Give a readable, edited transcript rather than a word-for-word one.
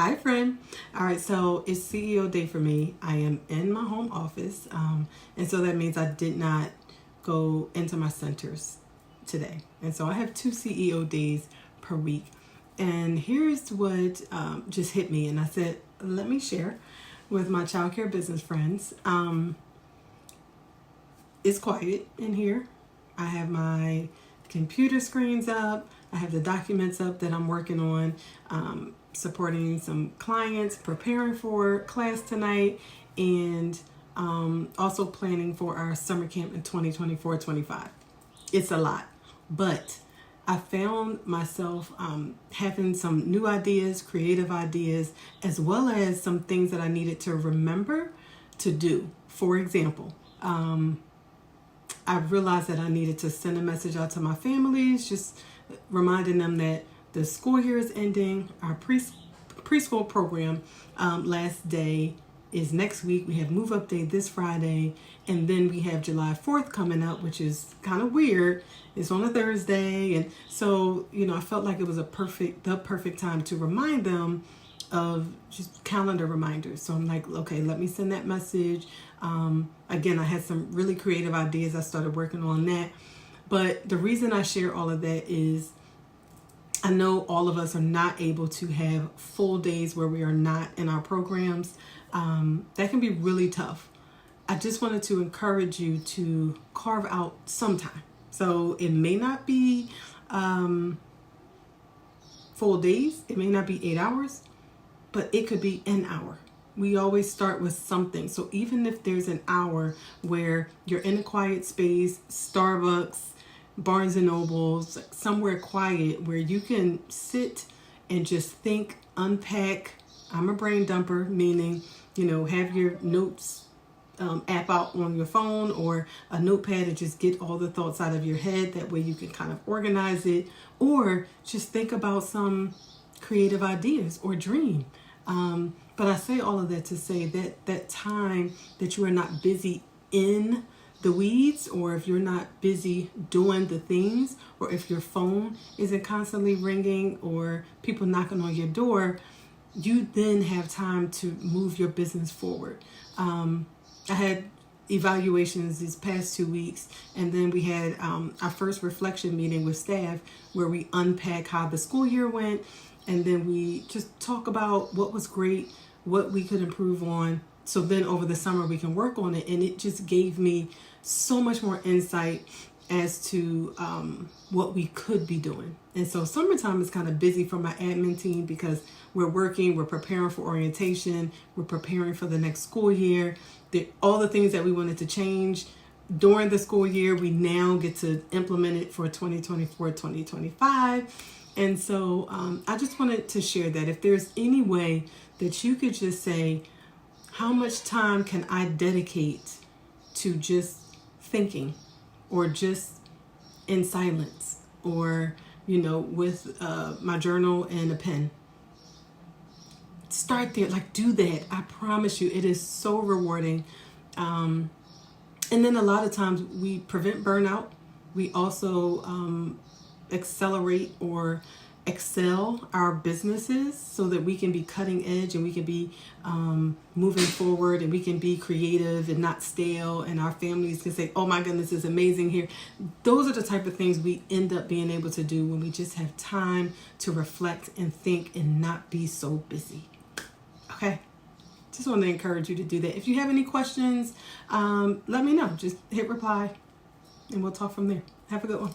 Hi, friend. All right, so it's CEO day for me. I am in my home office, and so that means I did not go into my centers today. And so I have 2 CEO days per week. And here's what just hit me, and I said, let me share with my childcare business friends. It's quiet in here. I have my computer screens up. I have the documents up that I'm working on, supporting some clients, preparing for class tonight, and also planning for our summer camp in 2024-25. It's a lot, but I found myself having some new ideas, creative ideas, as well as some things that I needed to remember to do. For example, I realized that I needed to send a message out to my families, just reminding them that the school year is ending. Our preschool program last day is next week. We have move up day this Friday, and then we have July 4th coming up, which is kind of weird. It's on a Thursday, and so I felt like it was the perfect time to remind them of just calendar reminders. So I'm like, okay, let me send that message. Again, I had some really creative ideas. I started working on that. But the reason I share all of that is I know all of us are not able to have full days where we are not in our programs. That can be really tough. I just wanted to encourage you to carve out some time. So it may not be full days. It may not be 8 hours, but it could be an hour. We always start with something. So even if there's an hour where you're in a quiet space, Starbucks, Barnes and Nobles, somewhere quiet where you can sit and just think, unpack. I'm a brain dumper, meaning, have your notes app out on your phone or a notepad and just get all the thoughts out of your head. That way you can kind of organize it, or just think about some creative ideas or dream. But I say all of that to say that time that you are not busy in the weeds, or if you're not busy doing the things, or if your phone isn't constantly ringing or people knocking on your door, you then have time to move your business forward. I had evaluations these past 2 weeks, and then we had our first reflection meeting with staff where we unpack how the school year went, and then we just talk about what was great, what we could improve on. So then over the summer we can work on it. And it just gave me so much more insight as to what we could be doing. And so summertime is kind of busy for my admin team because we're working, we're preparing for orientation, we're preparing for the next school year. All the things that we wanted to change during the school year, we now get to implement it for 2024-2025. And so I just wanted to share that if there's any way that you could just say, how much time can I dedicate to just thinking, or just in silence, or, with my journal and a pen? Start there, do that. I promise you, it is so rewarding. And then a lot of times we prevent burnout. We also accelerate or excel our businesses so that we can be cutting edge and we can be moving forward, and we can be creative and not stale, and our families can say, oh my goodness, it's amazing here. Those are the type of things we end up being able to do when we just have time to reflect and think and not be so busy. Okay, just want to encourage you to do that. If you have any questions, let me know. Just hit reply and we'll talk from there. Have a good one.